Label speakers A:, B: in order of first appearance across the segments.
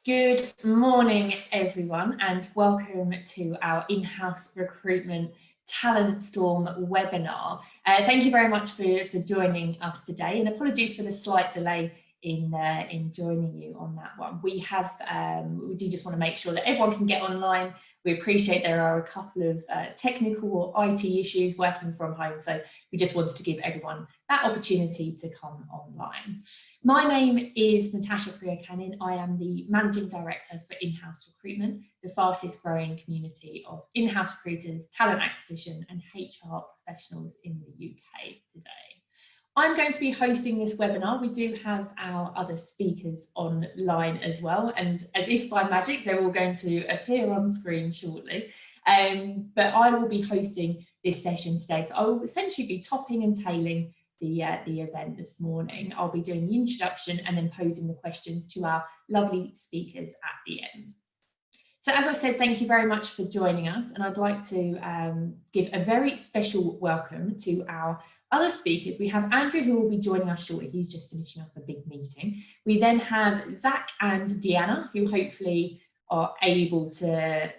A: Good morning, everyone, and welcome to our in-house recruitment talent storm webinar. Thank you very much for joining us today, and apologies for the slight delay in joining you on that one. We do just want to make sure that everyone can get online. We appreciate there are a couple of technical or IT issues working from home, so we just wanted to give everyone that opportunity to come online. My name is Natasha Priya. I am the Managing Director for in-house recruitment, the fastest growing community of in-house recruiters, talent acquisition and HR professionals in the UK today. I'm going to be hosting this webinar. We do have our other speakers online as well, and as if by magic, they're all going to appear on screen shortly. But I will be hosting this session today, so I will essentially be topping and tailing the event this morning. I'll be doing the introduction and then posing the questions to our lovely speakers at the end. So as I said, thank you very much for joining us, and I'd like to give a very special welcome to our other speakers. We have Andrew, who will be joining us shortly. He's just finishing up a big meeting. We then have Zach and Deanna, who hopefully are able to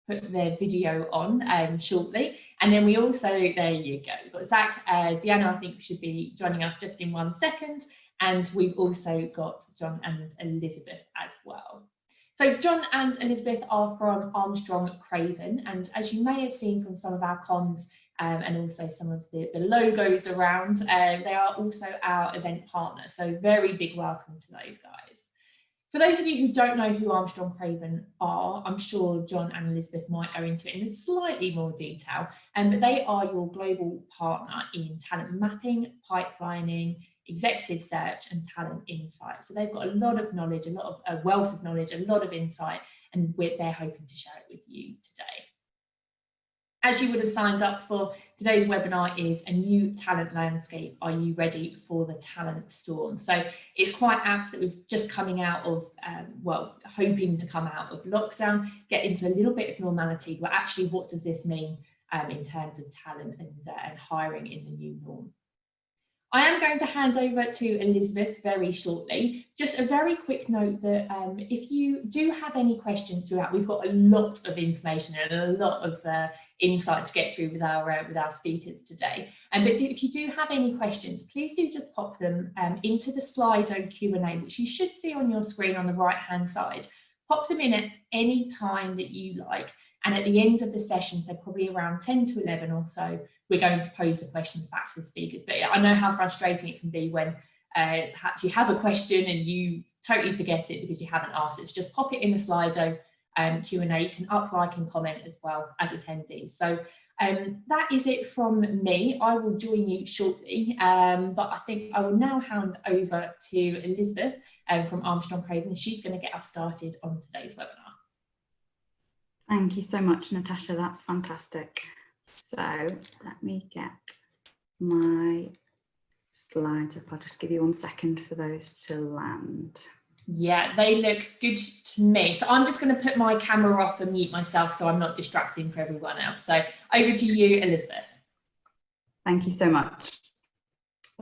A: put their video on shortly. And then we also, there you go, we've got Zach, Deanna, I think should be joining us just in 1 second. And we've also got John and Elizabeth as well. So John and Elizabeth are from Armstrong, Craven, and as you may have seen from some of our comms and also some of the logos around, they are also our event partner, so very big welcome to those guys. For those of you who don't know who Armstrong Craven are, I'm sure John and Elizabeth might go into it in slightly more detail, but they are your global partner in talent mapping, pipelining, executive search and talent insight. So they've got a lot of knowledge, a wealth of knowledge, a lot of insight, and they're hoping to share it with you today. As you would have signed up for, today's webinar is a new talent landscape. Are you ready for the talent storm? So it's quite apt that we've just coming out of, hoping to come out of lockdown, get into a little bit of normality, but actually what does this mean in terms of talent and hiring in the new norm? I am going to hand over to Elizabeth very shortly. Just a very quick note that if you do have any questions throughout, we've got a lot of information and a lot of insight to get through with our speakers today. But if you do have any questions, please do just pop them into the Slido Q&A, which you should see on your screen on the right-hand side. Pop them in at any time that you like. And at the end of the session, so probably around 10 to 11 or so, we're going to pose the questions back to the speakers. But I know how frustrating it can be when perhaps you have a question and you totally forget it because you haven't asked it. So just pop it in the Slido Q&A. You can up, like and comment as well as attendees. So that is it from me. I will join you shortly, but I think I will now hand over to Elizabeth from Armstrong Craven. She's going to get us started on today's webinar.
B: Thank you so much, Natasha. That's fantastic. So let me get my slides up. I'll just give you 1 second for those to land.
A: Yeah, they look good to me. So I'm just going to put my camera off and mute myself so I'm not distracting for everyone else. So over to you, Elizabeth.
B: Thank you so much.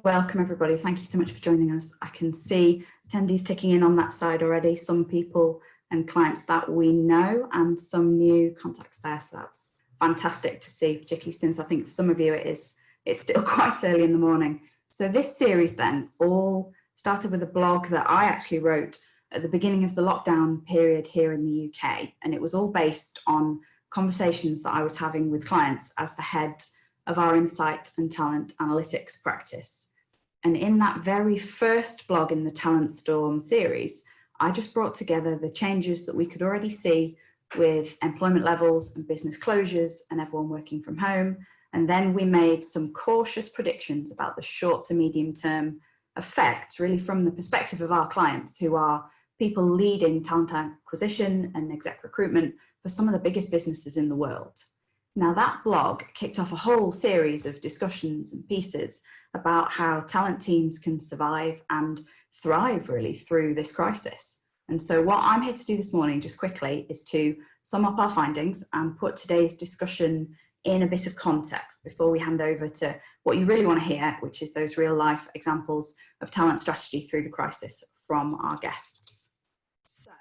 B: Welcome, everybody. Thank you so much for joining us. I can see attendees ticking in on that side already. Some people and clients that we know and some new contacts there. So that's fantastic to see, particularly since I think for some of you it's still quite early in the morning. So this series then all started with a blog that I actually wrote at the beginning of the lockdown period here in the UK. And it was all based on conversations that I was having with clients as the head of our insight and talent analytics practice. And in that very first blog in the Talent Storm series, I just brought together the changes that we could already see with employment levels and business closures and everyone working from home. And then we made some cautious predictions about the short to medium term effects, really from the perspective of our clients, who are people leading talent acquisition and exec recruitment for some of the biggest businesses in the world. Now that blog kicked off a whole series of discussions and pieces about how talent teams can survive and thrive really through this crisis. And so what I'm here to do this morning, just quickly, is to sum up our findings and put today's discussion in a bit of context before we hand over to what you really want to hear, which is those real life examples of talent strategy through the crisis from our guests. So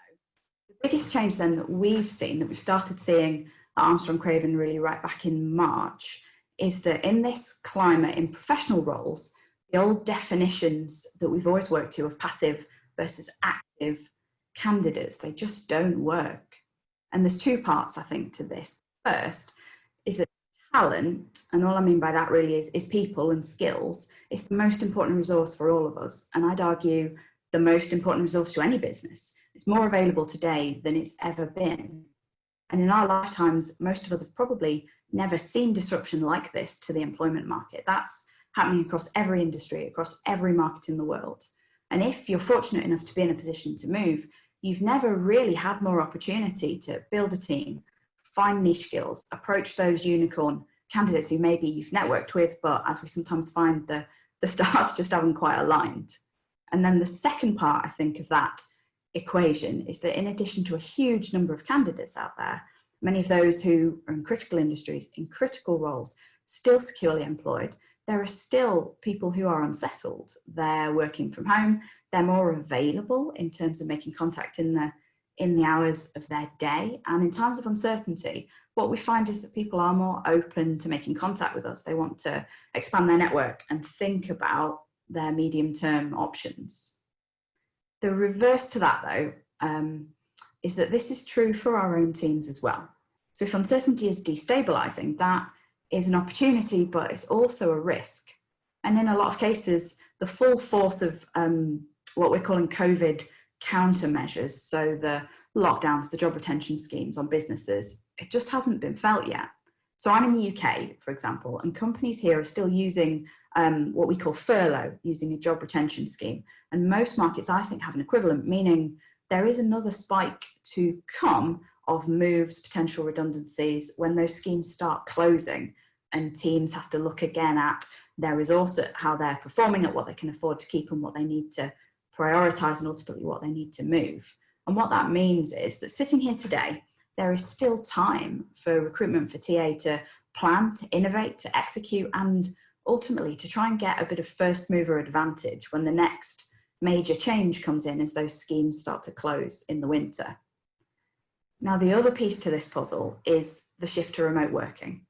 B: biggest change then that we've seen, that we've started seeing at Armstrong Craven really right back in March, is that in this climate in professional roles, the old definitions that we've always worked to of passive versus active candidates, they just don't work. And there's two parts, I think, to this. First is that talent, and all I mean by that really is people and skills, is the most important resource for all of us. And I'd argue the most important resource to any business. It's more available today than it's ever been. And in our lifetimes, most of us have probably never seen disruption like this to the employment market. That's happening across every industry, across every market in the world. And if you're fortunate enough to be in a position to move, you've never really had more opportunity to build a team, find niche skills, approach those unicorn candidates who maybe you've networked with, but as we sometimes find, the stars just haven't quite aligned. And then the second part, I think, of that equation is that in addition to a huge number of candidates out there, many of those who are in critical industries, in critical roles, still securely employed, there are still people who are unsettled. They're working from home, they're more available in terms of making contact in the hours of their day. And in times of uncertainty, what we find is that people are more open to making contact with us. They want to expand their network and think about their medium-term options. The reverse to that, though, is that this is true for our own teams as well. So if uncertainty is destabilizing, that is an opportunity, but it's also a risk. And in a lot of cases, the full force of what we're calling COVID countermeasures, so the lockdowns, the job retention schemes on businesses, it just hasn't been felt yet. So I'm in the UK, for example, and companies here are still using what we call furlough, using a job retention scheme. And most markets, I think, have an equivalent, meaning there is another spike to come of moves, potential redundancies, when those schemes start closing and teams have to look again at their resource, at how they're performing, at what they can afford to keep and what they need to prioritize, and ultimately what they need to move. And what that means is that sitting here today, there is still time for recruitment for TA to plan, to innovate, to execute, and ultimately to try and get a bit of first mover advantage when the next major change comes in as those schemes start to close in the winter. Now, the other piece to this puzzle is the shift to remote working.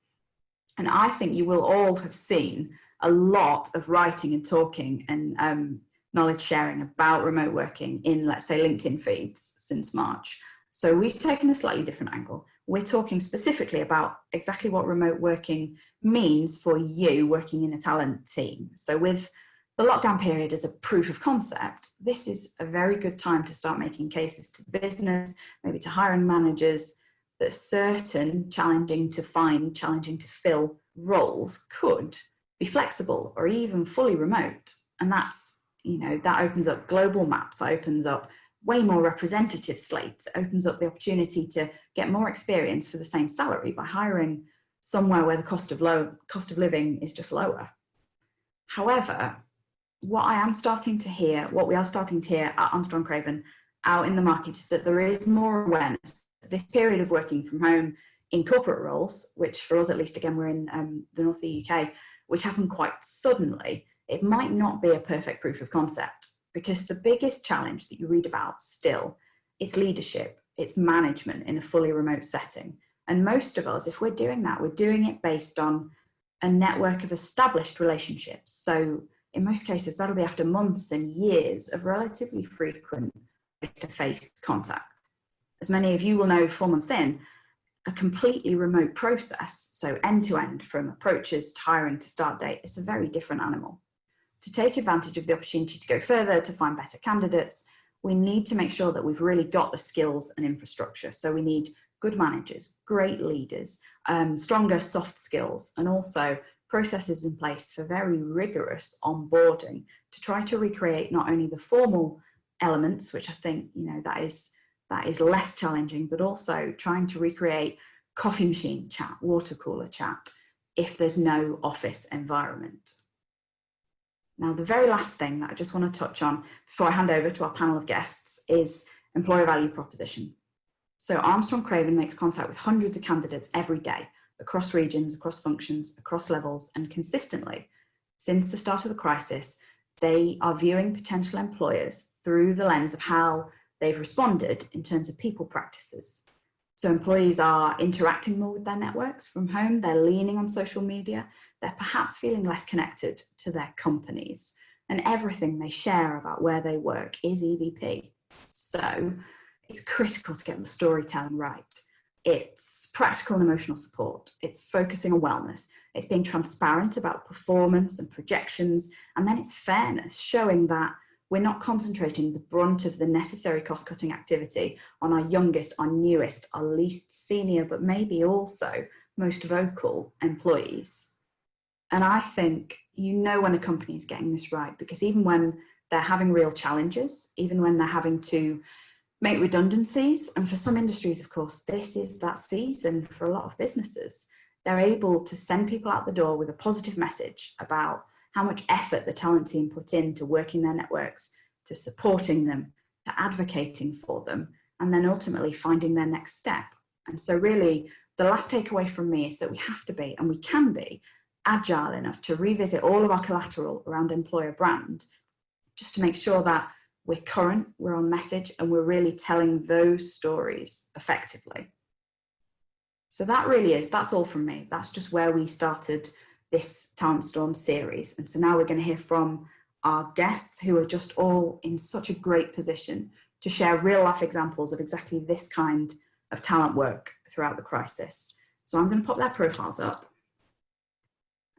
B: And I think you will all have seen a lot of writing and talking and knowledge sharing about remote working in, let's say, LinkedIn feeds since March. So we've taken a slightly different angle. We're talking specifically about exactly what remote working means for you working in a talent team. So with the lockdown period as a proof of concept, this is a very good time to start making cases to business, maybe to hiring managers, that certain challenging to find, challenging to fill roles could be flexible or even fully remote. And that's, you know, that opens up global maps, that opens up way more representative slates, it opens up the opportunity to get more experience for the same salary by hiring somewhere where the cost of living is just lower. However, what we are starting to hear at Armstrong Craven out in the market is that there is more awareness. This period of working from home in corporate roles, which for us at least, again, we're in the north of the UK, which happened quite suddenly, it might not be a perfect proof of concept, because the biggest challenge that you read about still, it's leadership, it's management in a fully remote setting. And most of us, if we're doing that, we're doing it based on a network of established relationships. So in most cases, that'll be after months and years of relatively frequent face-to-face contact. As many of you will know, 4 months in, a completely remote process, so end-to-end from approaches to hiring to start date, it's a very different animal. To take advantage of the opportunity to go further, to find better candidates, we need to make sure that we've really got the skills and infrastructure. So we need good managers, great leaders, stronger soft skills, and also processes in place for very rigorous onboarding to try to recreate not only the formal elements, which I think, you know, that is less challenging, but also trying to recreate coffee machine chat, water cooler chat, if there's no office environment. Now, the very last thing that I just want to touch on before I hand over to our panel of guests is employer value proposition. So Armstrong Craven makes contact with hundreds of candidates every day, across regions, across functions, across levels, and consistently, since the start of the crisis, they are viewing potential employers through the lens of how they've responded in terms of people practices. So employees are interacting more with their networks from home, they're leaning on social media, they're perhaps feeling less connected to their companies, and everything they share about where they work is EVP. So it's critical to get the storytelling right. It's practical and emotional support. It's focusing on wellness. It's being transparent about performance and projections. And then it's fairness, showing that we're not concentrating the brunt of the necessary cost-cutting activity on our youngest, our newest, our least senior, but maybe also most vocal employees. And I think you know when a company is getting this right, because even when they're having real challenges, even when they're having to make redundancies, and for some industries, of course, this is that season for a lot of businesses, they're able to send people out the door with a positive message about how much effort the talent team put into working their networks, to supporting them, to advocating for them, and then ultimately finding their next step. And so really, the last takeaway from me is that we have to be, and we can be, agile enough to revisit all of our collateral around employer brand, just to make sure that we're current, we're on message, and we're really telling those stories effectively. So that's all from me. That's just where we started this Talent Storm series. And so now we're going to hear from our guests, who are just all in such a great position to share real life examples of exactly this kind of talent work throughout the crisis. So I'm going to pop their profiles up,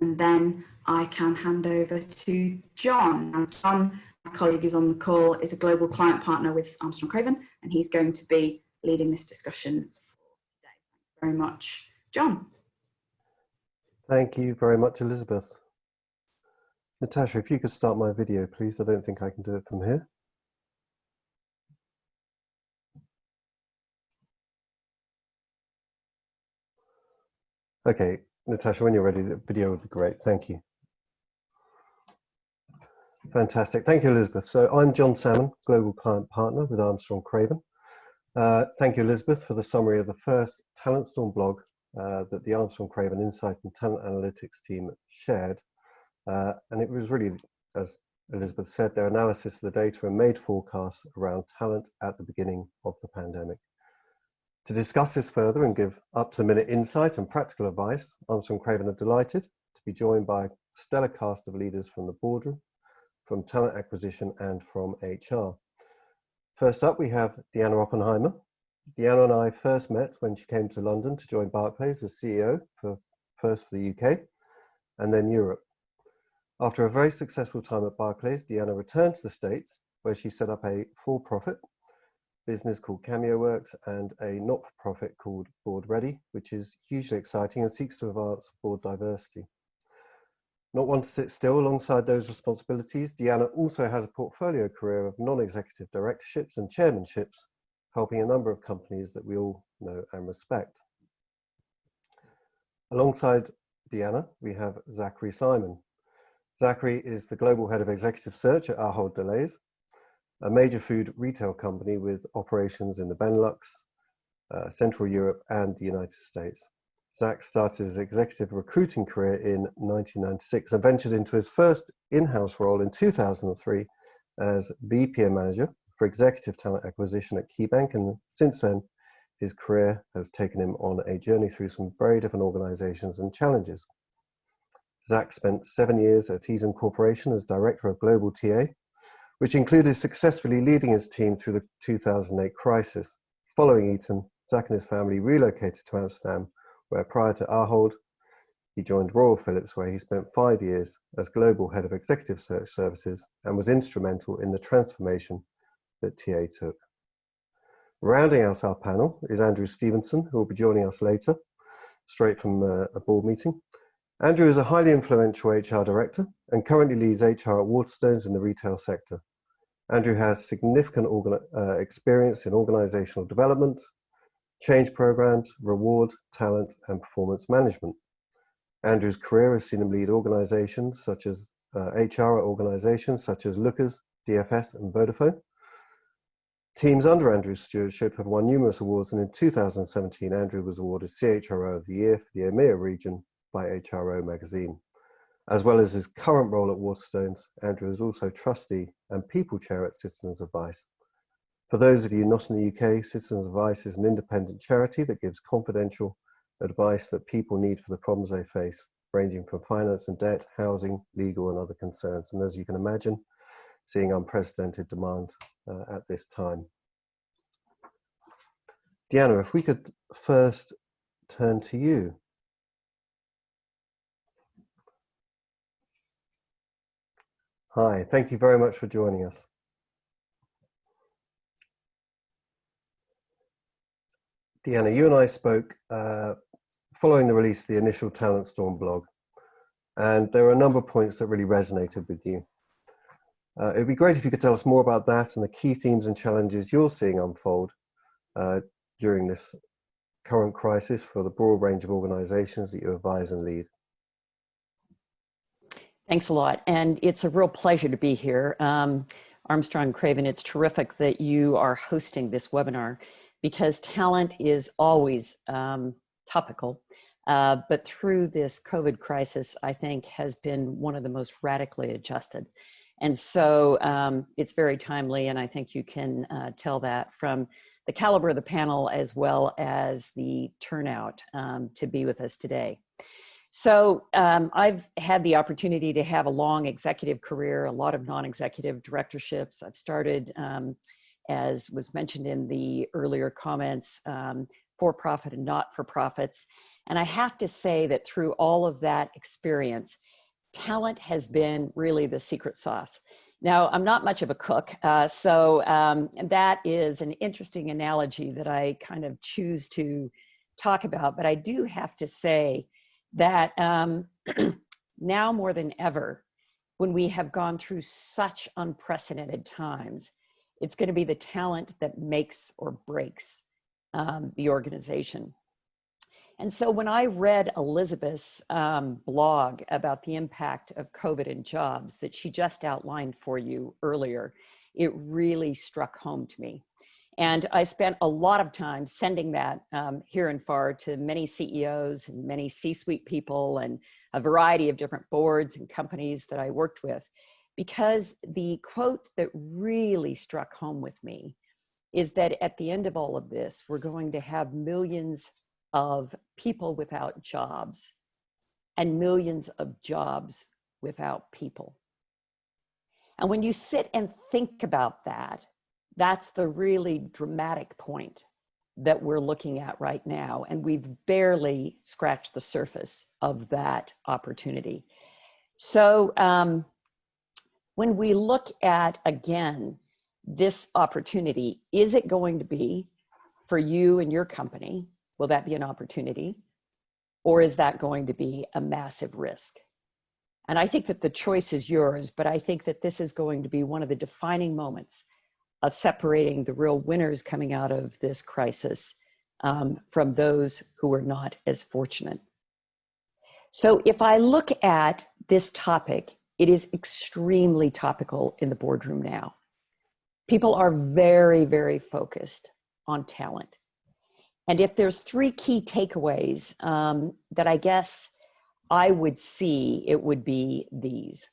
B: and then I can hand over to John. Now, John, my colleague who's on the call, is a global client partner with Armstrong Craven, and he's going to be leading this discussion for today. Thanks very much, John.
C: Thank you very much, Elizabeth. Natasha, if you could start my video, please. I don't think I can do it from here. Okay, Natasha, when you're ready, the video would be great. Thank you. Fantastic. Thank you, Elizabeth. So I'm John Salmon, Global Client Partner with Armstrong Craven. Thank you, Elizabeth, for the summary of the first Talent Storm blog that the Armstrong Craven Insight and Talent Analytics team shared. And it was really, as Elizabeth said, their analysis of the data and made forecasts around talent at the beginning of the pandemic. To discuss this further and give up-to-the-minute insight and practical advice, Armstrong Craven are delighted to be joined by a stellar cast of leaders from the boardroom, from talent acquisition, and from HR. First up, we have Deanna Oppenheimer. Deanna and I first met when she came to London to join Barclays as CEO, first for the UK and then Europe. After a very successful time at Barclays, Deanna returned to the States, where she set up a for-profit business called Cameo Works and a not-for-profit called Board Ready, which is hugely exciting and seeks to advance board diversity. Not one to sit still alongside those responsibilities, Deanna also has a portfolio career of non-executive directorships and chairmanships, helping a number of companies that we all know and respect. Alongside Deanna, we have Zachary Simon. Zachary is the Global Head of Executive Search at Ahold Delhaize, a major food retail company with operations in the Benelux, Central Europe, and the United States. Zach started his executive recruiting career in 1996 and ventured into his first in-house role in 2003 as BPM Manager for Executive Talent Acquisition at KeyBank, and since then, his career has taken him on a journey through some very different organizations and challenges. Zach spent 7 years at Eaton Corporation as Director of Global TA, which included successfully leading his team through the 2008 crisis. Following Eaton, Zach and his family relocated to Amsterdam, where prior to Ahold, he joined Royal Philips, where he spent 5 years as Global Head of Executive Search Services and was instrumental in the transformation that TA took. Rounding out our panel is Andrew Stevenson, who will be joining us later, straight from a board meeting. Andrew is a highly influential HR director and currently leads HR at Waterstones in the retail sector. Andrew has significant experience in organizational development, change programs, reward, talent, and performance management. Andrew's career has seen him lead organizations such as HR at organizations such as Lookers, DFS, and Vodafone. Teams under Andrew's stewardship have won numerous awards, and in 2017, Andrew was awarded CHRO of the Year for the EMEA region by HRO magazine. As well as his current role at Waterstones, Andrew is also trustee and people chair at Citizens Advice. For those of you not in the UK, Citizens Advice is an independent charity that gives confidential advice that people need for the problems they face, ranging from finance and debt, housing, legal and other concerns. And as you can imagine, seeing unprecedented demand at this time. Deanna, if we could first turn to you. Hi, thank you very much for joining us. Deanna, you and I spoke following the release of the initial Talent Storm blog, and there are a number of points that really resonated with you. It'd be great if you could tell us more about that and the key themes and challenges you're seeing unfold during this current crisis for the broad range of organizations that you advise and lead.
D: Thanks a lot. And it's a real pleasure to be here. Armstrong, Craven, it's terrific that you are hosting this webinar because talent is always topical. But through this COVID crisis, I think has been one of the most radically adjusted. And so it's very timely, and I think you can tell that from the caliber of the panel as well as the turnout to be with us today. So I've had the opportunity to have a long executive career, a lot of non-executive directorships. I've started, as was mentioned in the earlier comments, for-profit and not-for-profits. And I have to say that through all of that experience, talent has been really the secret sauce. Now, I'm not much of a cook, so that is an interesting analogy that I kind of choose to talk about. But I do have to say that now more than ever, when we have gone through such unprecedented times, it's going to be the talent that makes or breaks the organization. And so when I read Elizabeth's blog about the impact of COVID and jobs that she just outlined for you earlier, it really struck home to me. And I spent a lot of time sending that here and far to many CEOs and many C-suite people and a variety of different boards and companies that I worked with, because the quote that really struck home with me is that at the end of all of this, we're going to have millions of people without jobs and millions of jobs without people. And when you sit and think about that, that's the really dramatic point that we're looking at right now. And we've barely scratched the surface of that opportunity. So when we look at, again, this opportunity, is it going to be for you and your company? Will that be an opportunity? Or is that going to be a massive risk? And I think that the choice is yours, but I think that this is going to be one of the defining moments of separating the real winners coming out of this crisis from those who are not as fortunate. So if I look at this topic, it is extremely topical in the boardroom now. People are very, very focused on talent. And if there's three key takeaways that I guess I would see, it would be these.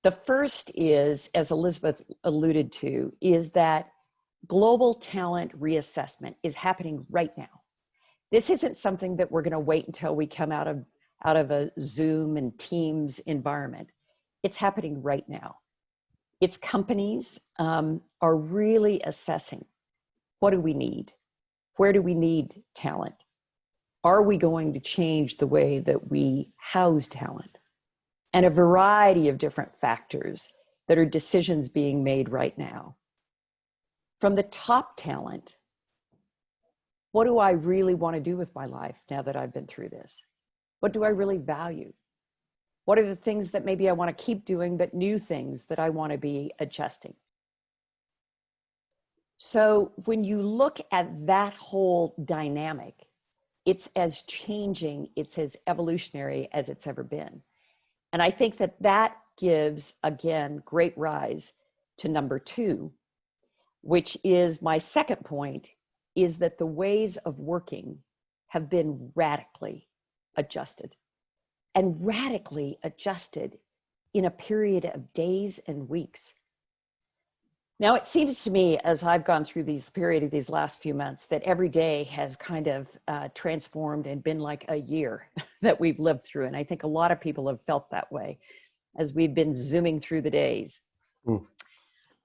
D: The first is, as Elizabeth alluded to, is that global talent reassessment is happening right now. This isn't something that we're going to wait until we come out of a Zoom and Teams environment. It's happening right now. Its companies are really assessing, what do we need? Where do we need talent? Are we going to change the way that we house talent? And a variety of different factors that are decisions being made right now. From the top talent, what do I really want to do with my life now that I've been through this? What do I really value? What are the things that maybe I want to keep doing, but new things that I want to be adjusting? So when you look at that whole dynamic, it's as changing, it's as evolutionary as it's ever been. And I think that that gives, again, great rise to number two, which is my second point, is that the ways of working have been radically adjusted, and radically adjusted in a period of days and weeks. Now, it seems to me, as I've gone through these last few months, that every day has kind of transformed and been like a year that we've lived through. And I think a lot of people have felt that way as we've been zooming through the days.
C: Mm.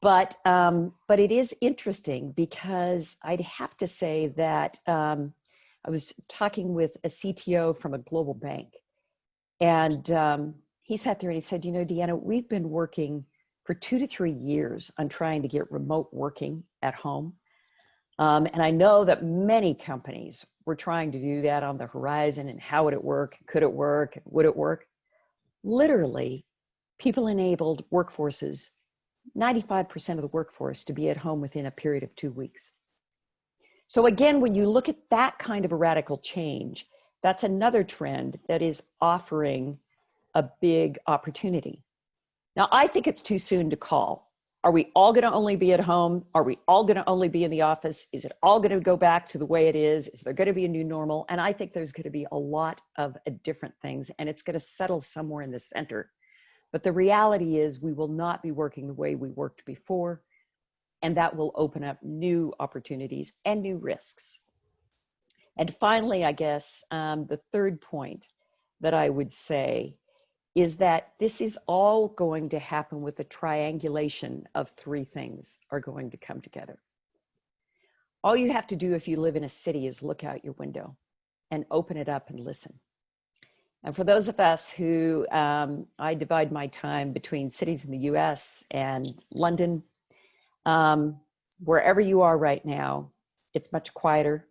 D: But it is interesting because I'd have to say that I was talking with a CTO from a global bank, and he sat there and he said, you know, Deanna, we've been working for 2 to 3 years on trying to get remote working at home. And I know that many companies were trying to do that on the horizon, and how would it work? Could it work? Would it work? Literally, people enabled workforces, 95% of the workforce, to be at home within a period of 2 weeks. So again, when you look at that kind of a radical change, that's another trend that is offering a big opportunity. Now, I think it's too soon to call. Are we all going to only be at home? Are we all going to only be in the office? Is it all going to go back to the way it is? Is there going to be a new normal? And I think there's going to be a lot of different things, and it's going to settle somewhere in the center. But the reality is we will not be working the way we worked before, and that will open up new opportunities and new risks. And finally, I guess, the third point that I would say is that this is all going to happen with a triangulation of 3 things are going to come together. All you have to do if you live in a city is look out your window and open it up and listen. And for those of us who, I divide my time between cities in the US and London, wherever you are right now, it's much quieter,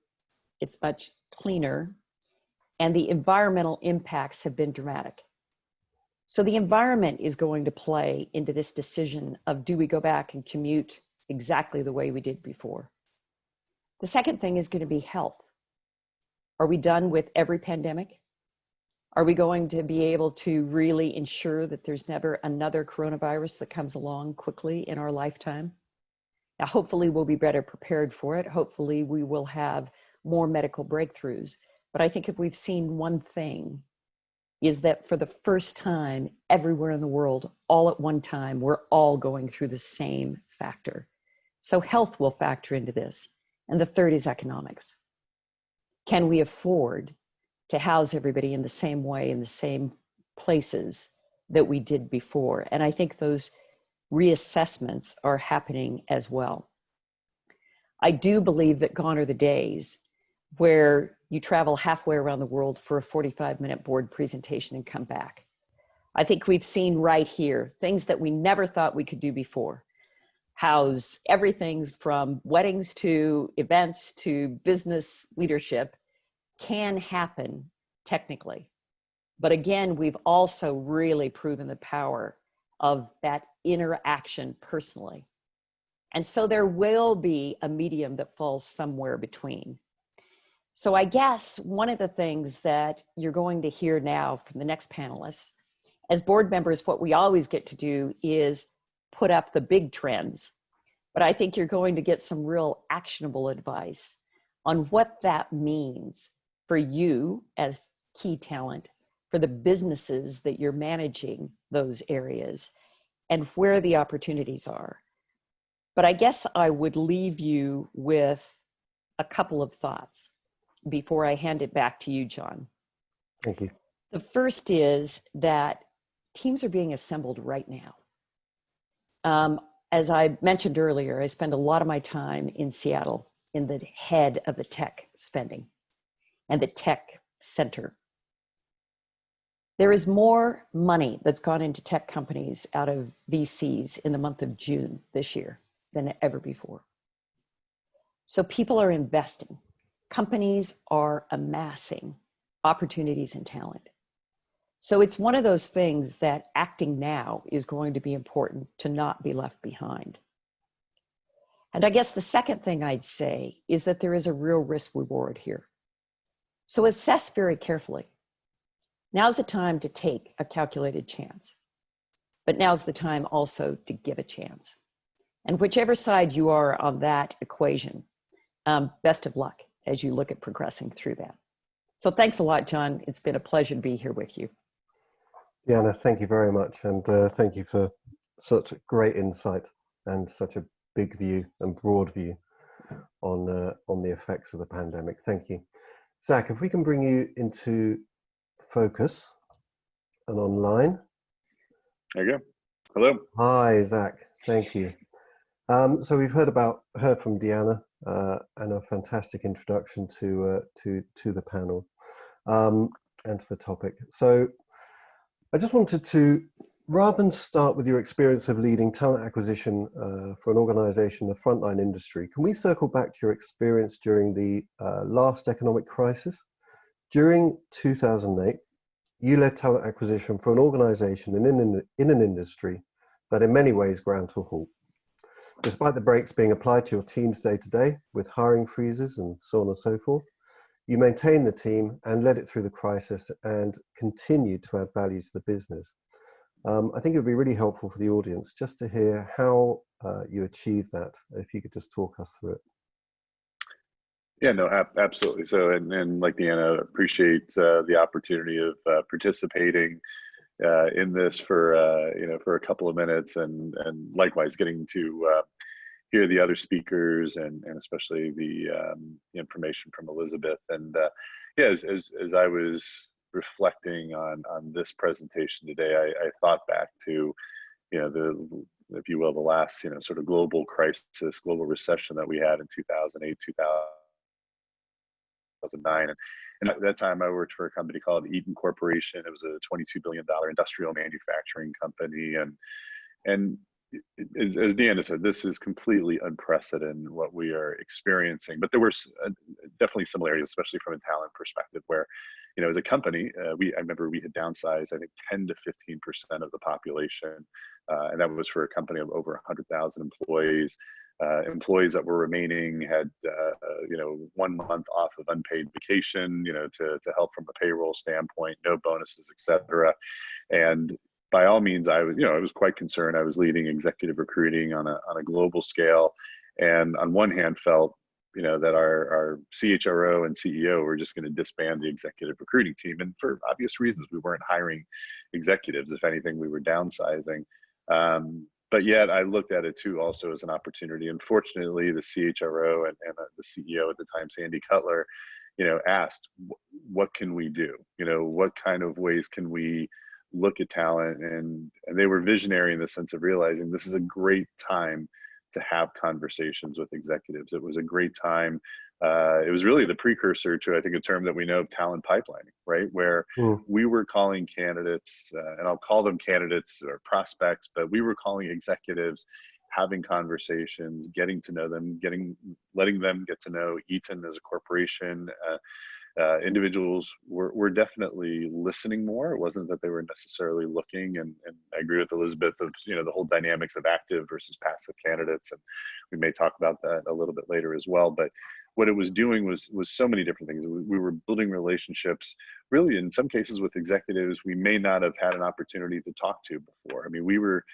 D: it's much cleaner, and the environmental impacts have been dramatic. So the environment is going to play into this decision of, do we go back and commute exactly the way we did before? The second thing is going to be health. Are we done with every pandemic? Are we going to be able to really ensure that there's never another coronavirus that comes along quickly in our lifetime? Now, hopefully we'll be better prepared for it. Hopefully we will have more medical breakthroughs. But I think if we've seen one thing, is that for the first time everywhere in the world, all at one time, we're all going through the same factor. So health will factor into this. And the third is economics. Can we afford to house everybody in the same way, in the same places that we did before? And I think those reassessments are happening as well. I do believe that gone are the days where you travel halfway around the world for a 45-minute board presentation and come back. I think we've seen right here things that we never thought we could do before. House everything from weddings to events to business leadership can happen technically. But again, we've also really proven the power of that interaction personally. And so there will be a medium that falls somewhere between. So I guess one of the things that you're going to hear now from the next panelists, as board members, what we always get to do is put up the big trends. But I think you're going to get some real actionable advice on what that means for you as key talent, for the businesses that you're managing those areas, and where the opportunities are. But I guess I would leave you with a couple of thoughts before I hand it back to you, John.
C: Thank you.
D: The first is that teams are being assembled right now. As I mentioned earlier, I spend a lot of my time in Seattle in the head of the tech spending and the tech center. There is more money that's gone into tech companies out of VCs in the month of June this year than ever before. So people are investing. Companies are amassing opportunities and talent. So it's one of those things that acting now is going to be important to not be left behind. And I guess the second thing I'd say is that there is a real risk reward here. So assess very carefully. Now's the time to take a calculated chance, but now's the time also to give a chance. And whichever side you are on that equation, best of luck as you look at progressing through that. So thanks a lot, John. It's been a pleasure to be here with you.
C: Deanna, thank you very much. And thank you for such great insight and such a big view and broad view on the effects of the pandemic. Thank you. Zach, if we can bring you into focus and online.
E: There you go. Hello.
C: Hi, Zach. Thank you. So we've heard from Deanna and a fantastic introduction to the panel and to the topic. So I just wanted to, rather than start with your experience of leading talent acquisition for an organization in the frontline industry, can we circle back to your experience during the last economic crisis? During 2008, you led talent acquisition for an organization in an industry that in many ways ground to a halt. Despite the brakes being applied to your teams day to day with hiring freezes and so on and so forth, you maintained the team and led it through the crisis and continued to add value to the business. I think it would be really helpful for the audience just to hear how you achieved that, if you could just talk us through it.
E: Yeah, no, absolutely. So, and like Deanna, appreciate the opportunity of participating in this for for a couple of minutes, and likewise getting to hear the other speakers and especially the information from Elizabeth. And yeah, as I was reflecting on this presentation today, I thought back to the, if you will, the last sort of global crisis, global recession that we had in 2008, 2009. And at that time, I worked for a company called Eaton Corporation. It was a $22 billion industrial manufacturing company. And as Deanna said, this is completely unprecedented what we are experiencing. But there were definitely similarities, especially from a talent perspective, where, as a company, I remember we had downsized, I think, 10 to 15% of the population. And that was for a company of over 100,000 employees. Employees that were remaining had 1 month off of unpaid vacation, to help from a payroll standpoint, no bonuses, etc. And by all means, I was quite concerned. I was leading executive recruiting on a global scale, and on one hand felt that our CHRO and CEO were just going to disband the executive recruiting team, and for obvious reasons, we weren't hiring executives. If anything, we were downsizing. But yet I looked at it too also as an opportunity. Unfortunately, the CHRO and the CEO at the time, Sandy Cutler, asked, what can we do? What kind of ways can we look at talent? And they were visionary in the sense of realizing this is a great time to have conversations with executives. It was a great time. It was really the precursor to, I think, a term that we know of, talent pipelining, right? Where we were calling candidates, and I'll call them candidates or prospects, but we were calling executives, having conversations, getting to know them, letting them get to know Eaton as a corporation. Individuals were definitely listening more. It wasn't that they were necessarily looking, and I agree with Elizabeth of the whole dynamics of active versus passive candidates, and we may talk about that a little bit later as well. But what it was doing was so many different things. We were building relationships, really in some cases with executives we may not have had an opportunity to talk to before. I mean, we were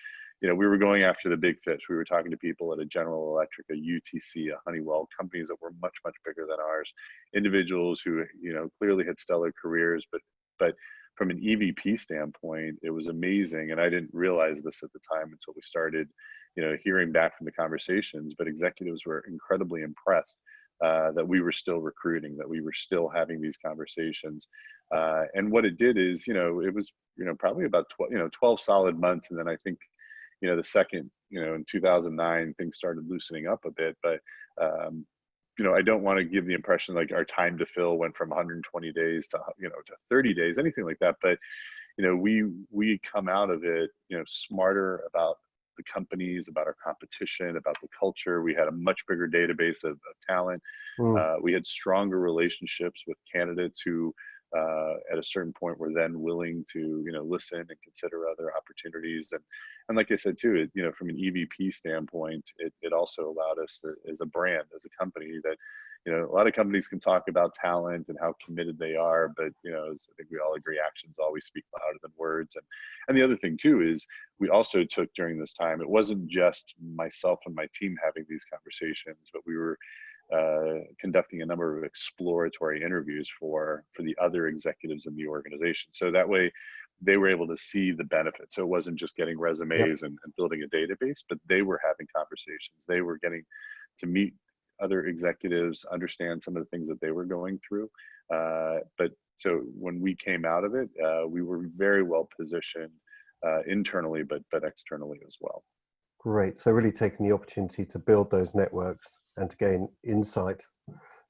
E: going after the big fish. We were talking to people at a General Electric, a UTC, a Honeywell, companies that were much, much bigger than ours, individuals who, clearly had stellar careers, but from an EVP standpoint, it was amazing. And I didn't realize this at the time until we started, hearing back from the conversations, but executives were incredibly impressed that we were still recruiting, that we were still having these conversations. And what it did is, it was, probably about 12 solid months. And then I think, the second, in 2009, things started loosening up a bit, but, I don't want to give the impression like our time to fill went from 120 days to, to 30 days, anything like that. But, we come out of it, smarter about the companies, about our competition, about the culture. We had a much bigger database of talent. We had stronger relationships with candidates who, at a certain point, were then willing to, listen and consider other opportunities. And like I said too, from an EVP standpoint, it also allowed us to, as a brand, as a company, that a lot of companies can talk about talent and how committed they are, but as I think we all agree, actions always speak louder than words. And the other thing too is we also took during this time, it wasn't just myself and my team having these conversations, but we were conducting a number of exploratory interviews for the other executives in the organization. So that way, they were able to see the benefit. So it wasn't just getting resumes and building a database, but they were having conversations. They were getting to meet other executives, understand some of the things that they were going through. But so when we came out of it, we were very well positioned internally, but externally as well.
C: Great. So really taking the opportunity to build those networks and to gain insight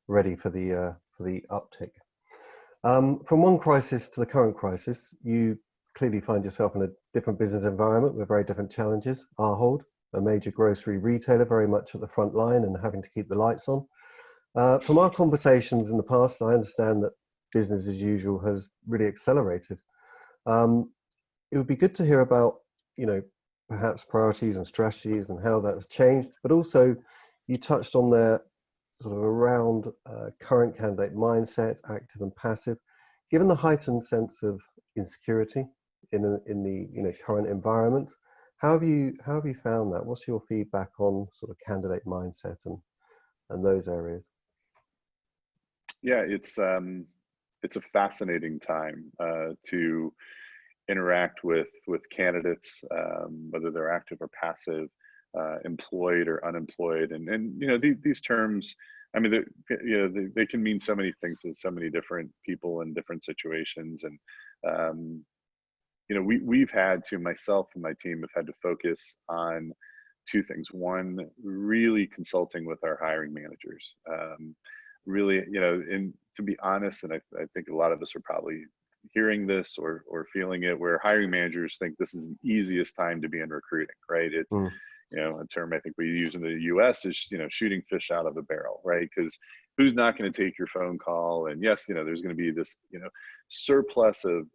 C: ready for the uptick. From one crisis to the current crisis, you clearly find yourself in a different business environment with very different challenges. Ahold, a major grocery retailer, very much at the front line and having to keep the lights on. From our conversations in the past, I understand that business as usual has really accelerated. It would be good to hear about, perhaps priorities and strategies and how that has changed, but also you touched on there sort of around current candidate mindset, active and passive. Given the heightened sense of insecurity in the current environment, how have you found that? What's your feedback on sort of candidate mindset and those areas?
E: Yeah, it's a fascinating time to interact with candidates, whether they're active or passive, employed or unemployed, and these terms. I mean, they can mean so many things to so many different people in different situations, and we've had to, myself and my team have had to focus on two things. One, really consulting with our hiring managers. Really, and to be honest, and I think a lot of us are probably hearing this or feeling it, where hiring managers think this is the easiest time to be in recruiting, right? It's a term I think we use in the US is shooting fish out of a barrel, right? Because who's not going to take your phone call? And yes, there's going to be this surplus of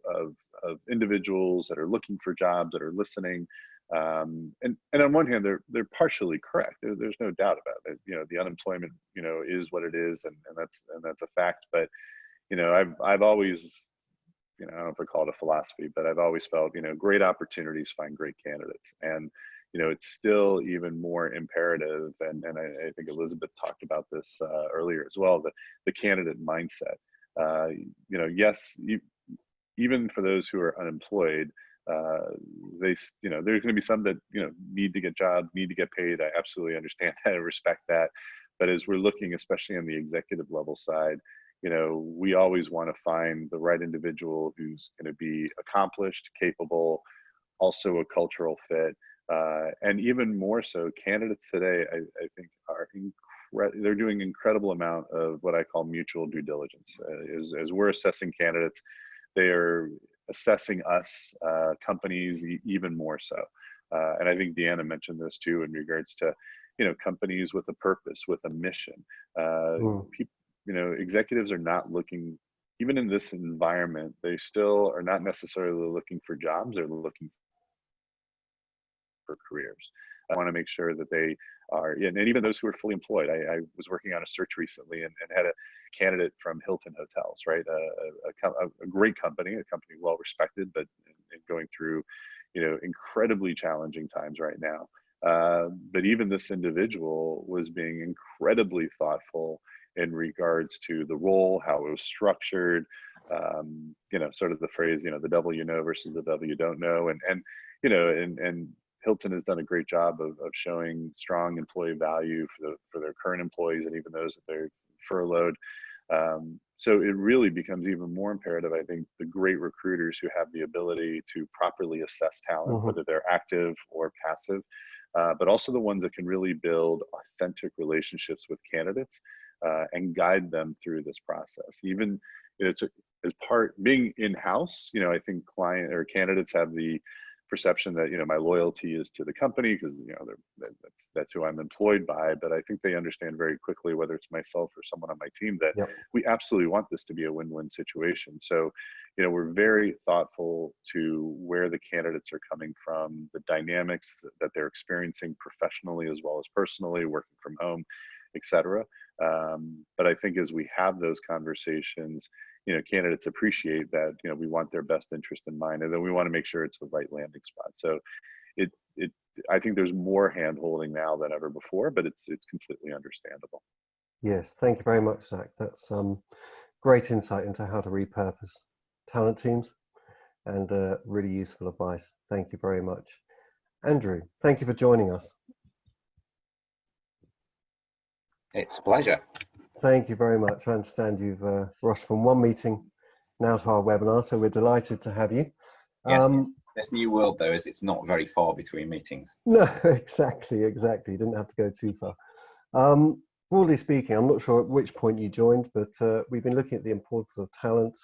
E: individuals that are looking for jobs, that are listening, and on one hand they're partially correct. There's no doubt about it. The unemployment is what it is, and that's a fact. But I've always, I don't know if I call it a philosophy, but I've always felt, great opportunities find great candidates. And, it's still even more imperative. And I think Elizabeth talked about this earlier as well, the candidate mindset. Yes, even for those who are unemployed, there's going to be some that, need to get jobs, need to get paid. I absolutely understand that and respect that. But as we're looking, especially on the executive level side, we always want to find the right individual who's going to be accomplished, capable, also a cultural fit, and even more so, candidates today, I think, are they're doing incredible amount of what I call mutual due diligence. As we're assessing candidates, they are assessing us, companies, even more so. And I think Deanna mentioned this too in regards to, companies with a purpose, with a mission. Executives are not looking, even in this environment, they still are not necessarily looking for jobs, they're looking for careers. I want to make sure that they are, and even those who are fully employed. I was working on a search recently and had a candidate from Hilton Hotels, right? A great company, a company well respected, but going through, incredibly challenging times right now. But even this individual was being incredibly thoughtful in regards to the role, how it was structured, sort of the phrase, the devil you know versus the devil you don't know. And Hilton has done a great job of showing strong employee value for their current employees and even those that they're furloughed. So it really becomes even more imperative, I think, the great recruiters who have the ability to properly assess talent, whether they're active or passive, but also the ones that can really build authentic relationships with candidates and guide them through this process. Even as part being in-house, I think client or candidates have the perception that my loyalty is to the company because that's who I'm employed by. But I think they understand very quickly, whether it's myself or someone on my team, that we absolutely want this to be a win-win situation. So we're very thoughtful to where the candidates are coming from, the dynamics that they're experiencing professionally as well as personally, working from home, etc. But I think as we have those conversations, candidates appreciate that, we want their best interest in mind, and then we want to make sure it's the right landing spot. So I think there's more hand holding now than ever before, but it's completely understandable.
C: Yes, thank you very much, Zach. That's great insight into how to repurpose talent teams. and really useful advice. Thank you very much. Andrew, thank you for joining us.
F: It's a pleasure.
C: Thank you very much. I understand you've rushed from one meeting now to our webinar, so we're delighted to have you.
F: Yes, this new world, though, is it's not very far between meetings.
C: No, exactly. You didn't have to go too far. Broadly speaking, I'm not sure at which point you joined, but we've been looking at the importance of talent,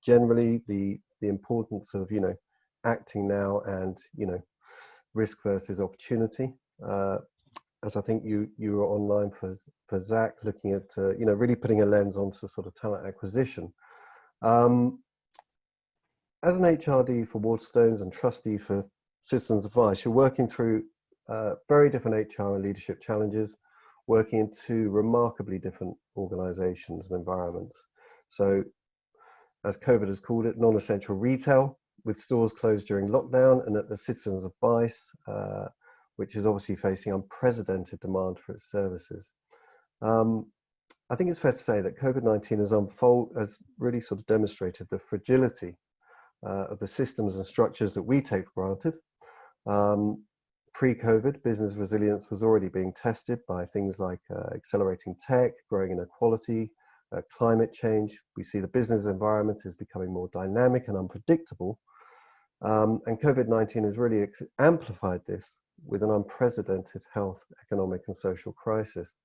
C: generally the importance of, acting now and, risk versus opportunity. As I think you were online for Zach, looking at, really putting a lens onto sort of talent acquisition. As an HRD for Waterstones and trustee for Citizens Advice, you're working through very different HR and leadership challenges, working in two remarkably different organizations and environments. So, as COVID has called it, non-essential retail, with stores closed during lockdown, and at the Citizens Advice, which is obviously facing unprecedented demand for its services. I think it's fair to say that COVID-19 has really sort of demonstrated the fragility of the systems and structures that we take for granted. Pre-COVID, business resilience was already being tested by things like accelerating tech, growing inequality, climate change. We see the business environment is becoming more dynamic and unpredictable. And COVID-19 has really amplified this with an unprecedented health, economic and social crisis.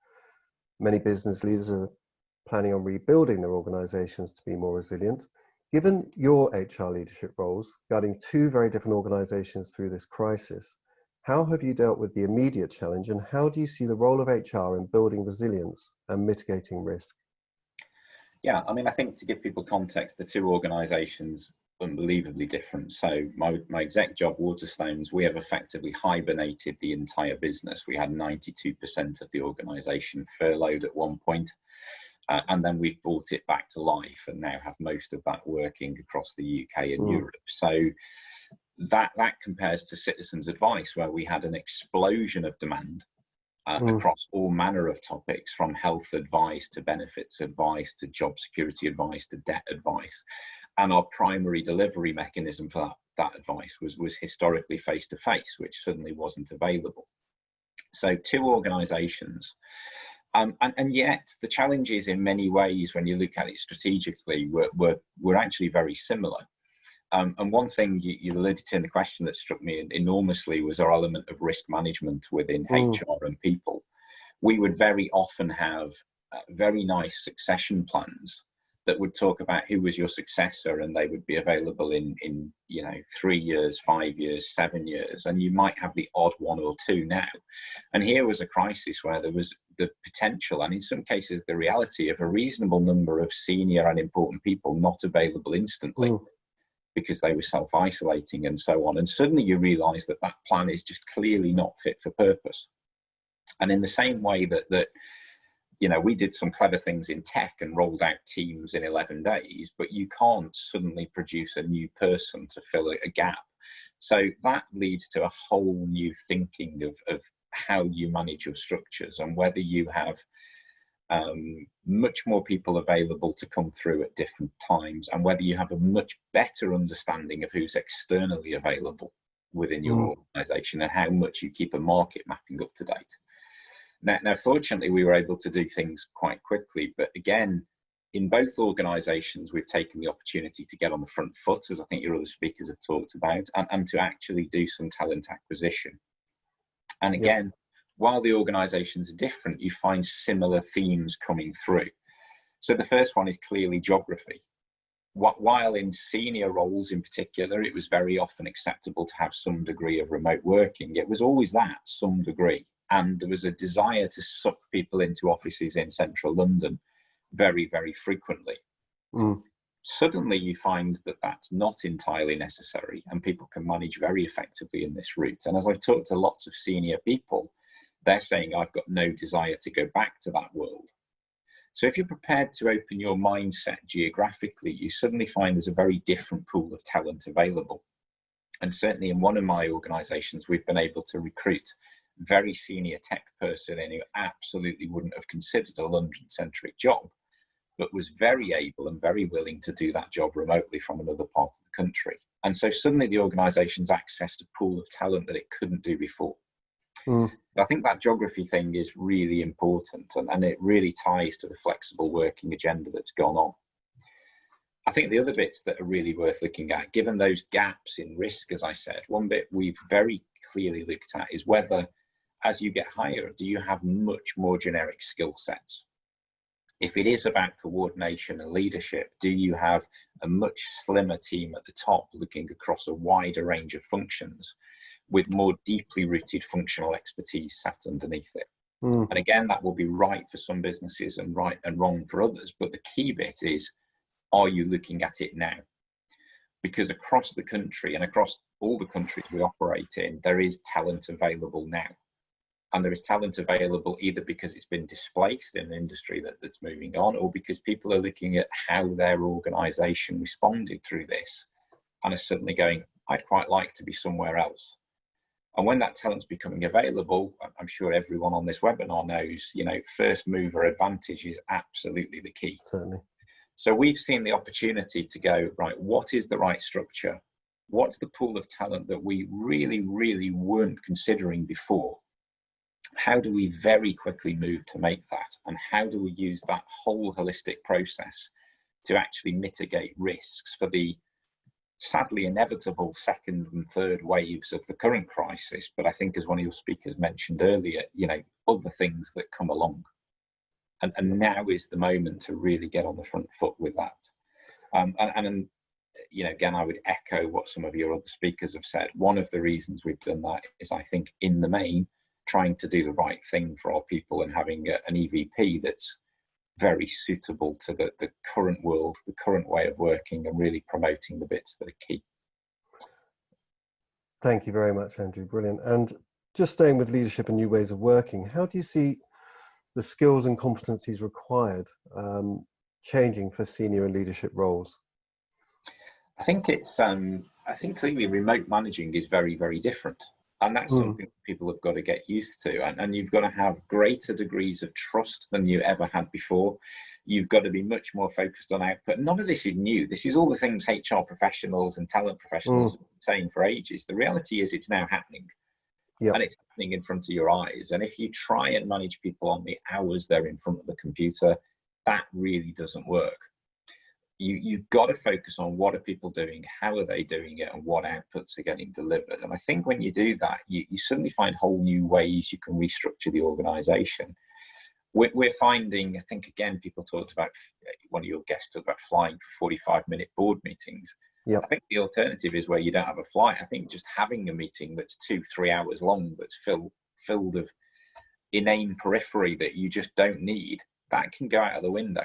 C: Many business leaders are planning on rebuilding their organizations to be more resilient. Given your HR leadership roles, guiding two very different organizations through this crisis, how have you dealt with the immediate challenge, and how do you see the role of HR in building resilience and mitigating risk?
F: Yeah, I mean, I think to give people context, the two organisations unbelievably different. So my exec job, Waterstones, we have effectively hibernated the entire business. We had 92% of the organisation furloughed at one point, and then we've brought it back to life and now have most of that working across the UK and Europe. So that compares to Citizens Advice, where we had an explosion of demand across all manner of topics, from health advice to benefits advice to job security advice to debt advice. And our primary delivery mechanism for that advice was historically face-to-face, which suddenly wasn't available. So two organisations. And yet the challenges in many ways, when you look at it strategically, were actually very similar. And one thing you alluded to in the question that struck me enormously was our element of risk management within HR and people. We would very often have very nice succession plans that would talk about who was your successor, and they would be available in 3 years, 5 years, 7 years, and you might have the odd one or two now. And here was a crisis where there was the potential, and in some cases the reality, of a reasonable number of senior and important people not available instantly because they were self-isolating and so on. And suddenly you realise that plan is just clearly not fit for purpose. And in the same way that we did some clever things in tech and rolled out Teams in 11 days, but you can't suddenly produce a new person to fill a gap. So that leads to a whole new thinking of how you manage your structures, and whether you have much more people available to come through at different times, and whether you have a much better understanding of who's externally available within your organisation, and how much you keep a market mapping up to date. Now, fortunately, we were able to do things quite quickly, but again, in both organisations, we've taken the opportunity to get on the front foot, as I think your other speakers have talked about, and to actually do some talent acquisition. And again, while the organisations are different, you find similar themes coming through. So the first one is clearly geography. While in senior roles in particular, it was very often acceptable to have some degree of remote working, it was always that, some degree. And there was a desire to suck people into offices in central London very, very frequently. Suddenly you find that that's not entirely necessary, and people can manage very effectively in this route. And as I've talked to lots of senior people, they're saying, I've got no desire to go back to that world. So if you're prepared to open your mindset geographically, you suddenly find there's a very different pool of talent available. And certainly in one of my organisations, we've been able to recruit very senior tech person in who absolutely wouldn't have considered a London-centric job, but was very able and very willing to do that job remotely from another part of the country. And so suddenly the organisation's accessed a pool of talent that it couldn't do before. I think that geography thing is really important, and it really ties to the flexible working agenda that's gone on. I think the other bits that are really worth looking at, given those gaps in risk, as I said, one bit we've very clearly looked at is whether, as you get higher, do you have much more generic skill sets? If it is about coordination and leadership, do you have a much slimmer team at the top looking across a wider range of functions with more deeply rooted functional expertise sat underneath it? And again, that will be right for some businesses and right and wrong for others. But the key bit is, are you looking at it now? Because across the country and across all the countries we operate in, there is talent available now. And there is talent available either because it's been displaced in an industry that's moving on, or because people are looking at how their organisation responded through this and are suddenly going, I'd quite like to be somewhere else. And when that talent's becoming available, I'm sure everyone on this webinar knows, first mover advantage is absolutely the key.
C: Certainly.
F: So we've seen the opportunity to go, right, what is the right structure? What's the pool of talent that we really, really weren't considering before? How do we very quickly move to make that? And how do we use that whole holistic process to actually mitigate risks for the sadly inevitable second and third waves of the current crisis? But I think, as one of your speakers mentioned earlier, other things that come along. And now is the moment to really get on the front foot with that. And again, I would echo what some of your other speakers have said. One of the reasons we've done that is, I think, in the main, trying to do the right thing for our people and having an EVP that's very suitable to the current world, the current way of working, and really promoting the bits that are key.
C: Thank you very much, Andrew. Brilliant. And just staying with leadership and new ways of working, how do you see the skills and competencies required changing for senior and leadership roles?
F: I think I think clearly remote managing is very, very different. And that's something people have got to get used to. And you've got to have greater degrees of trust than you ever had before. You've got to be much more focused on output. None of this is new. This is all the things HR professionals and talent professionals have been saying for ages. The reality is it's now happening. Yep. And it's happening in front of your eyes. And if you try and manage people on the hours they're in front of the computer, that really doesn't work. You've got to focus on what are people doing, how are they doing it, and what outputs are getting delivered. And I think when you do that, you suddenly find whole new ways you can restructure the organisation. We're finding, I think, again, people talked about, one of your guests talked about flying for 45-minute board meetings. Yep. I think the alternative is where you don't have a flight. I think just having a meeting that's 2-3 hours long, that's filled of inane periphery that you just don't need, that can go out of the window.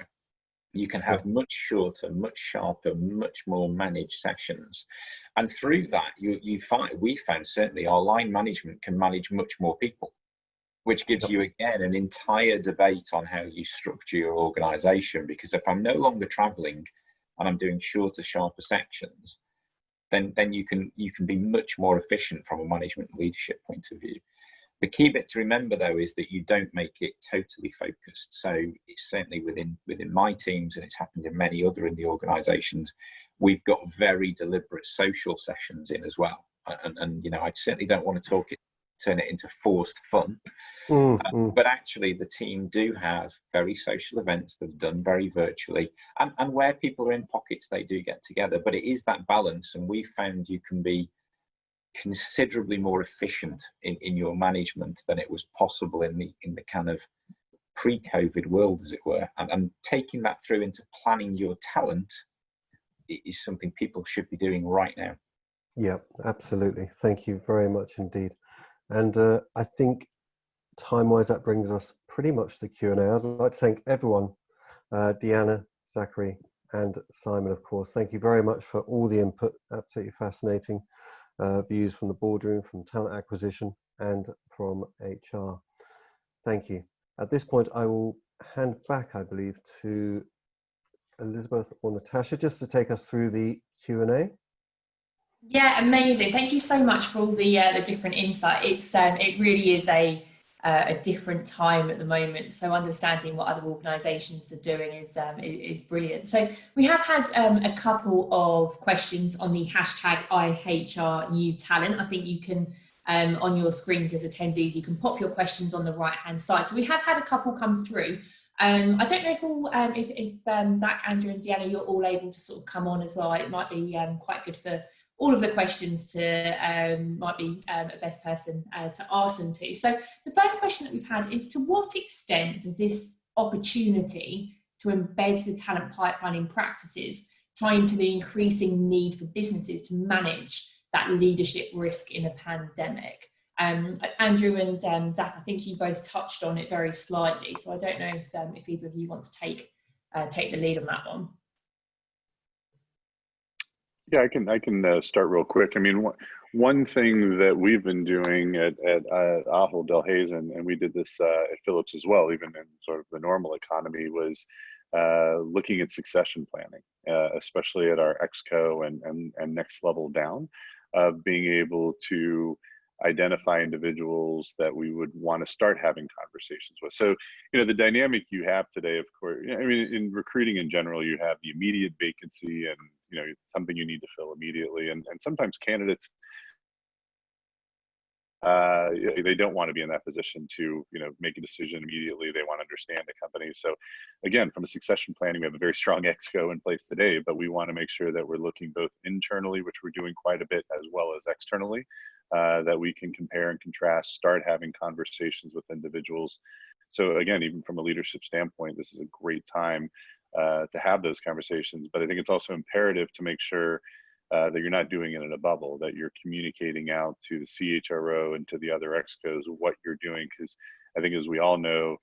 F: You can have much shorter, much sharper, much more managed sessions. And through that, we found certainly our line management can manage much more people, which gives you, again, an entire debate on how you structure your organisation. Because if I'm no longer travelling and I'm doing shorter, sharper sections, then you can be much more efficient from a management and leadership point of view. The key bit to remember, though, is that you don't make it totally focused. So it's certainly within my teams, and it's happened in many other in the organisations, we've got very deliberate social sessions in as well. And I certainly don't want to turn it into forced fun. But actually, the team do have very social events that are done very virtually, and where people are in pockets, they do get together. But it is that balance, and we've found you can be considerably more efficient in your management than it was possible in the kind of pre-COVID world, as it were. And taking that through into planning your talent is something people should be doing right now.
C: Yeah, absolutely. Thank you very much indeed. And I think time-wise, that brings us pretty much to Q&A. I'd like to thank everyone, Deanna, Zachary, and Simon, of course. Thank you very much for all the input. Absolutely fascinating views from the boardroom, from talent acquisition, and from HR. Thank you. At this point, I will hand back, I believe, to Elizabeth or Natasha, just to take us through the Q&A.
A: Yeah, amazing. Thank you so much for all the different insight. It really is a a different time at the moment. So understanding what other organisations are doing is brilliant. So we have had a couple of questions on the hashtag IHRUTalent. I think you can, on your screens as attendees, you can pop your questions on the right-hand side. So we have had a couple come through. I don't know if all, if Zach, Andrew and Deanna, you're all able to sort of come on as well. It might be quite good for all of the questions to, might be a best person to ask them to. So the first question that we've had is, to what extent does this opportunity to embed the talent pipeline in practices tie into the increasing need for businesses to manage that leadership risk in a pandemic? Andrew and Zach, I think you both touched on it very slightly, so I don't know if either of you want to take the lead on that one.
E: Yeah, I can start real quick. I mean, one thing that we've been doing at Ahold Delhaize, and we did this at Philips as well, even in sort of the normal economy, was looking at succession planning, especially at our exco and next level down, of being able to identify individuals that we would want to start having conversations with. So, you know, the dynamic you have today, of course, I mean, in recruiting in general, you have the immediate vacancy and, you know, it's something you need to fill immediately. And sometimes candidates, they don't want to be in that position to, you know, make a decision immediately. They want to understand the company. So again, from a succession planning, we have a very strong exco in place today, but we want to make sure that we're looking both internally, which we're doing quite a bit, as well as externally, that we can compare and contrast, start having conversations with individuals. So again, even from a leadership standpoint, this is a great time to have those conversations. But I think it's also imperative to make sure that you're not doing it in a bubble, that you're communicating out to the CHRO and to the other excos what you're doing. Because I think, as we all know,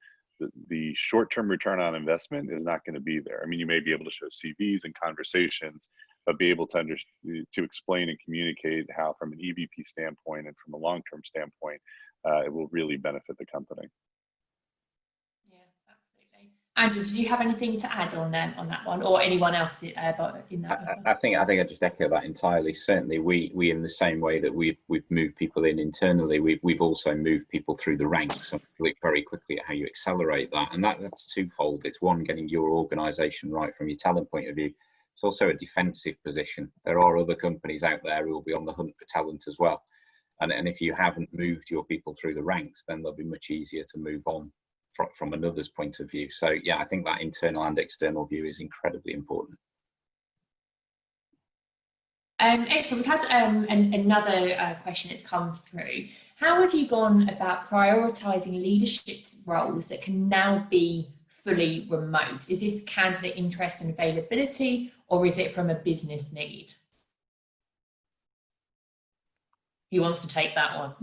E: the short-term return on investment is not going to be there. I mean, you may be able to show CVs and conversations, but be able to explain and communicate how, from an EVP standpoint and from a long-term standpoint, it will really benefit the company.
A: Yeah, absolutely. Andrew, did you have anything to add on that one, or anyone else in that?
F: I think I just echo that entirely. Certainly, we in the same way that we've moved people in internally, we've also moved people through the ranks, and look very quickly at how you accelerate that. And that's twofold. It's one, getting your organisation right from your talent point of view. It's also a defensive position. There are other companies out there who will be on the hunt for talent as well. And if you haven't moved your people through the ranks, then they'll be much easier to move on from another's point of view. So yeah, I think that internal and external view is incredibly important.
A: Excellent. We've had another question that's come through. How have you gone about prioritising leadership roles that can now be fully remote? Is this candidate interest and availability, or is it from a business need? Who wants to take that one?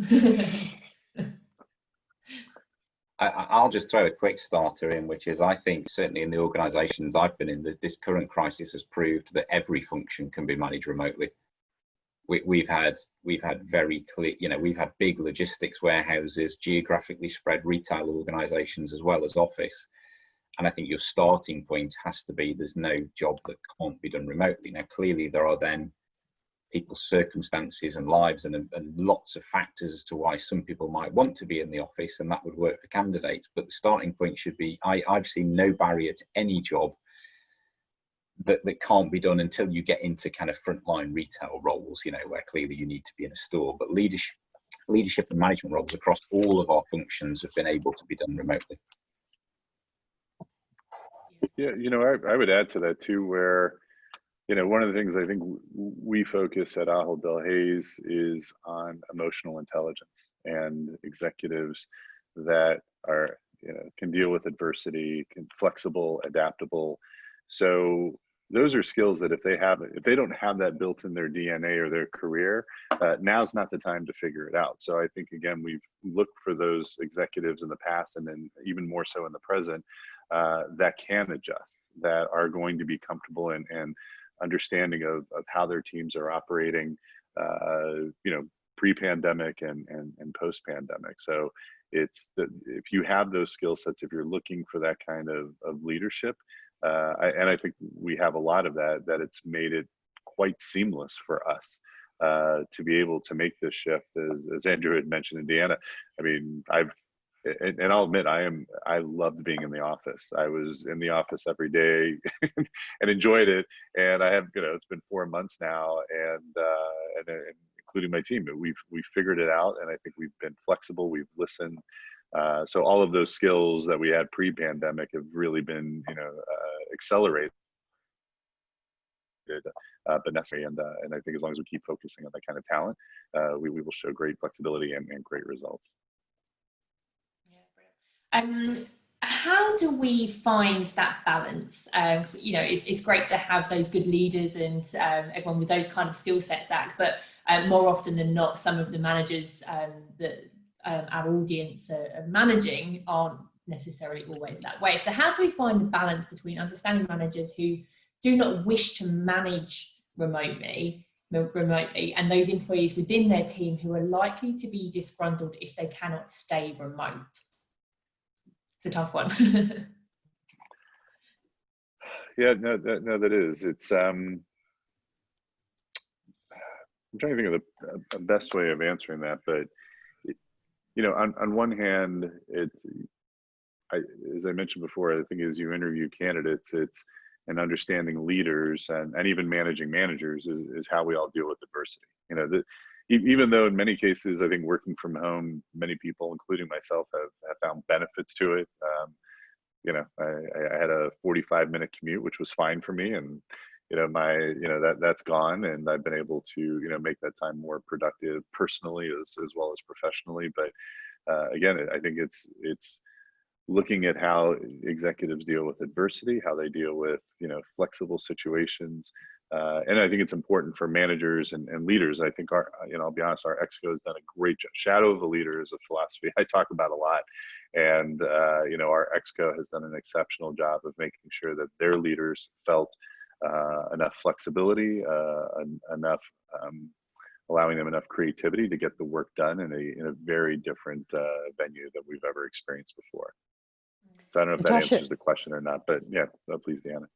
F: I'll just throw a quick starter in, which is, I think certainly in the organisations I've been in, this current crisis has proved that every function can be managed remotely. We've had very clear, you know, we've had big logistics warehouses, geographically spread retail organisations, as well as office. And I think your starting point has to be, there's no job that can't be done remotely. Now, clearly there are then people's circumstances and lives and lots of factors as to why some people might want to be in the office, and that would work for candidates. But the starting point should be, I've seen no barrier to any job that can't be done until you get into kind of frontline retail roles, you know, where clearly you need to be in a store. But leadership and management roles across all of our functions have been able to be done remotely.
E: Yeah, you know, I would add to that too, where, you know, one of the things I think we focus at Ahold Delhaize is on emotional intelligence and executives that are, you know, can deal with adversity, flexible, adaptable. So those are skills that if they don't have that built in their DNA or their career, now's not the time to figure it out. So I think, again, we've looked for those executives in the past, and then even more so in the present, that can adjust, that are going to be comfortable and understanding of how their teams are operating, you know, pre-pandemic and post-pandemic. So it's that if you have those skill sets, if you're looking for that kind of leadership, and I think we have a lot of that it's made it quite seamless for us to be able to make this shift. As Andrew had mentioned, Indiana, I mean, I've and I'll admit, I loved being in the office. I was in the office every day and enjoyed it. And I have, it's been 4 months now, and including my team, we've figured it out. And I think we've been flexible. We've listened. So all of those skills that we had pre-pandemic have really been, accelerated. But necessary, and I think as long as we keep focusing on that kind of talent, we will show great flexibility and great results.
A: How do we find that balance? It's great to have those good leaders and everyone with those kind of skill sets, Zach, but more often than not, some of the managers that our audience are managing aren't necessarily always that way. So how do we find the balance between understanding managers who do not wish to manage remotely and those employees within their team who are likely to be disgruntled if they cannot stay remote? It's a tough one.
E: Yeah, no, that is. It's I'm trying to think of the best way of answering that, but on one hand, as I mentioned before, I think as you interview candidates, and understanding leaders and even managing managers is how we all deal with adversity. Even though in many cases, I think working from home, many people, including myself, have found benefits to it. I had a 45-minute commute, which was fine for me. And, that's gone. And I've been able to, make that time more productive personally as well as professionally. But again, I think it's looking at how executives deal with adversity, how they deal with, flexible situations. And I think it's important for managers and leaders. I think I'll be honest, our exco has done a great job. Shadow of a leader is a philosophy I talk about a lot. And, our exco has done an exceptional job of making sure that their leaders felt enough flexibility, enough, allowing them enough creativity to get the work done in a very different venue that we've ever experienced before. So I don't know if
D: Natasha,
E: that answers the question or not, but yeah, please, Deanna.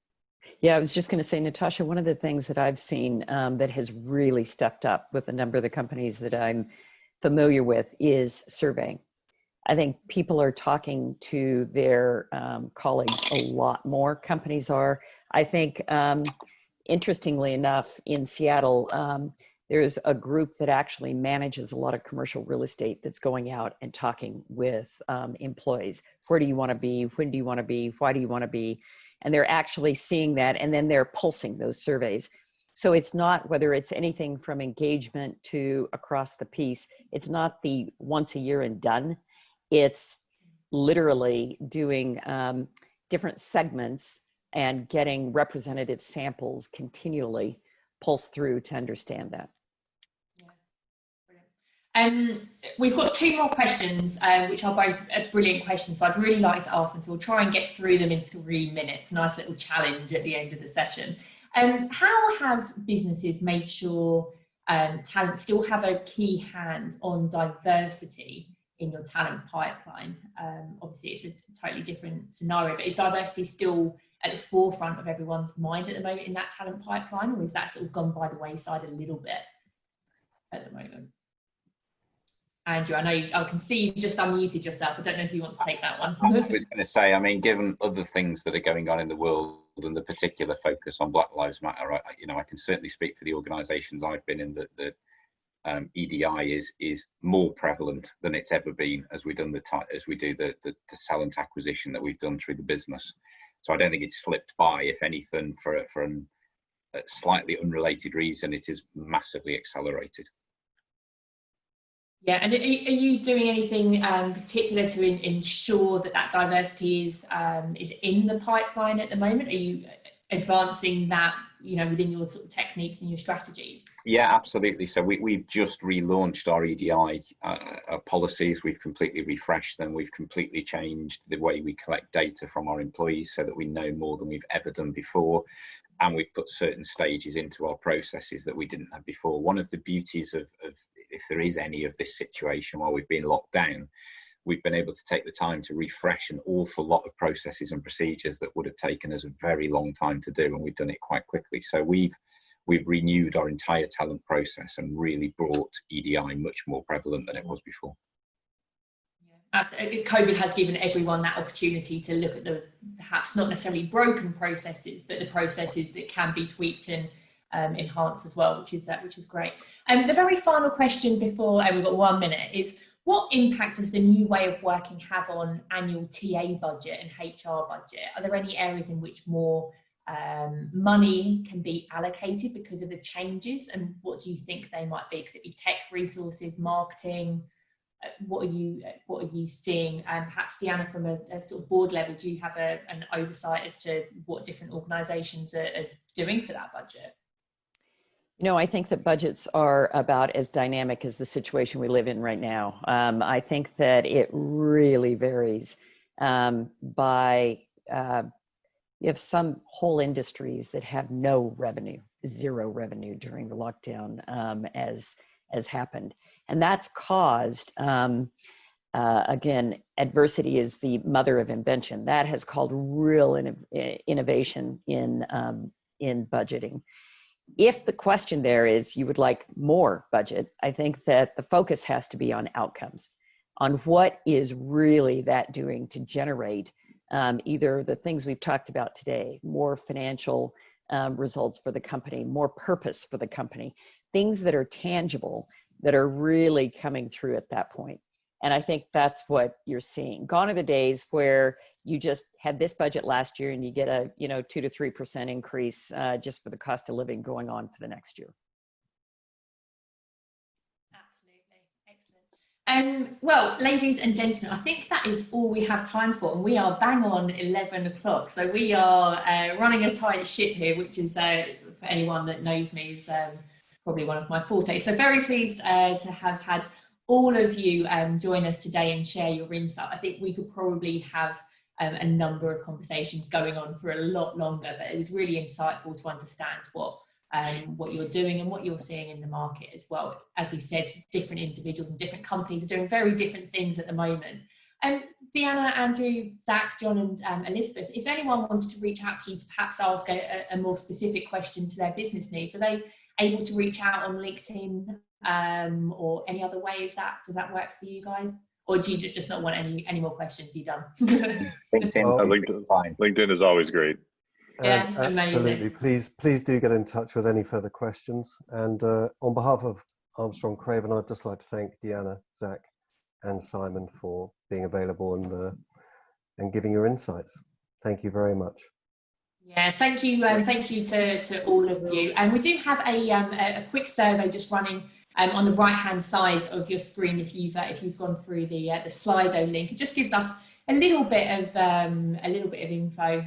D: Yeah, I was just going to say, Natasha, one of the things that I've seen that has really stepped up with a number of the companies that I'm familiar with is surveying. I think people are talking to their colleagues a lot more. Companies are. I think, interestingly enough, in Seattle, there's a group that actually manages a lot of commercial real estate that's going out and talking with employees. Where do you want to be? When do you want to be? Why do you want to be? And they're actually seeing that, and then they're pulsing those surveys. So it's not whether it's anything from engagement to across the piece. It's not the once a year and done. It's literally doing different segments and getting representative samples continually pulsed through to understand that.
A: We've got 2 more questions, which are both brilliant questions. So I'd really like to ask them. So we'll try and get through them in 3 minutes. Nice little challenge at the end of the session. How have businesses made sure talent still have a key hand on diversity in your talent pipeline? Obviously, it's a totally different scenario, but is diversity still at the forefront of everyone's mind at the moment in that talent pipeline, or is that sort of gone by the wayside a little bit at the moment? Andrew, I can see you just unmuted yourself. I don't know if you want to take that one.
F: I was going to say, I mean, given other things that are going on in the world and the particular focus on Black Lives Matter, I can certainly speak for the organisations I've been in that EDI is more prevalent than it's ever been as we do the talent acquisition that we've done through the business. So I don't think it's slipped by. If anything, for a slightly unrelated reason, it is massively accelerated.
A: Yeah, and are you doing anything particular to ensure that diversity is in the pipeline at the moment? Are you advancing that, within your sort of techniques and your strategies?
F: Yeah, absolutely. So we've just relaunched our EDI policies. We've completely refreshed them. We've completely changed the way we collect data from our employees so that we know more than we've ever done before. And we've put certain stages into our processes that we didn't have before. One of the beauties of if there is any of this situation while we've been locked down, we've been able to take the time to refresh an awful lot of processes and procedures that would have taken us a very long time to do, and we've done it quite quickly. So we've renewed our entire talent process and really brought EDI much more prevalent than it was before.
A: COVID has given everyone that opportunity to look at the perhaps not necessarily broken processes, but the processes that can be tweaked and enhanced as well, which is great. The very final question before we've got 1 minute is, what impact does the new way of working have on annual TA budget and HR budget? Are there any areas in which more money can be allocated because of the changes, and what do you think they might be? Could it be tech resources, marketing? What are you seeing? Perhaps Deanna, from a sort of board level, do you have an oversight as to what different organisations are doing for that budget?
D: You know, I think that budgets are about as dynamic as the situation we live in right now. I think that it really varies by, you have some whole industries that have no revenue, zero revenue during the lockdown as happened. And that's caused, again, adversity is the mother of invention. That has caused real innovation in budgeting. If the question there is you would like more budget, I think that the focus has to be on outcomes, on what is really that doing to generate either the things we've talked about today, more financial results for the company, more purpose for the company, things that are tangible, that are really coming through at that point. And I think that's what you're seeing. Gone are the days where you just had this budget last year and you get a 2 to 3% increase just for the cost of living going on for the next year.
A: Absolutely, excellent. Well, ladies and gentlemen, I think that is all we have time for, and we are bang on 11 o'clock. So we are running a tight ship here, which is, for anyone that knows me, is probably one of my forte. So very pleased to have had all of you join us today and share your insight. I think we could probably have a number of conversations going on for a lot longer, but it was really insightful to understand what you're doing and what you're seeing in the market as well. As we said, different individuals and different companies are doing very different things at the moment. Deanna, Andrew, Zach, John and Elizabeth, if anyone wanted to reach out to you to perhaps ask a more specific question to their business needs, are they able to reach out on LinkedIn or any other way? Does that work for you guys? Or do you just not want any more questions? You done?
E: LinkedIn is always great.
A: Yeah,
C: absolutely.
A: amazing.
C: Please do get in touch with any further questions. And on behalf of Armstrong Craven, I'd just like to thank Deanna, Zach, and Simon for being available and giving your insights. Thank you very much.
A: Yeah, thank you to all of you. And we do have a quick survey just running on the right-hand side of your screen if you've gone through the Slido link. It just gives us a little bit of info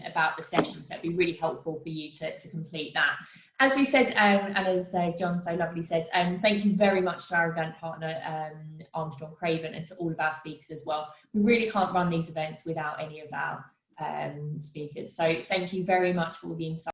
A: about the session, so it'd be really helpful for you to complete that. As we said, and as John so lovely said, thank you very much to our event partner Armstrong Craven, and to all of our speakers as well. We really can't run these events without any of our speakers, so thank you very much for all the insight.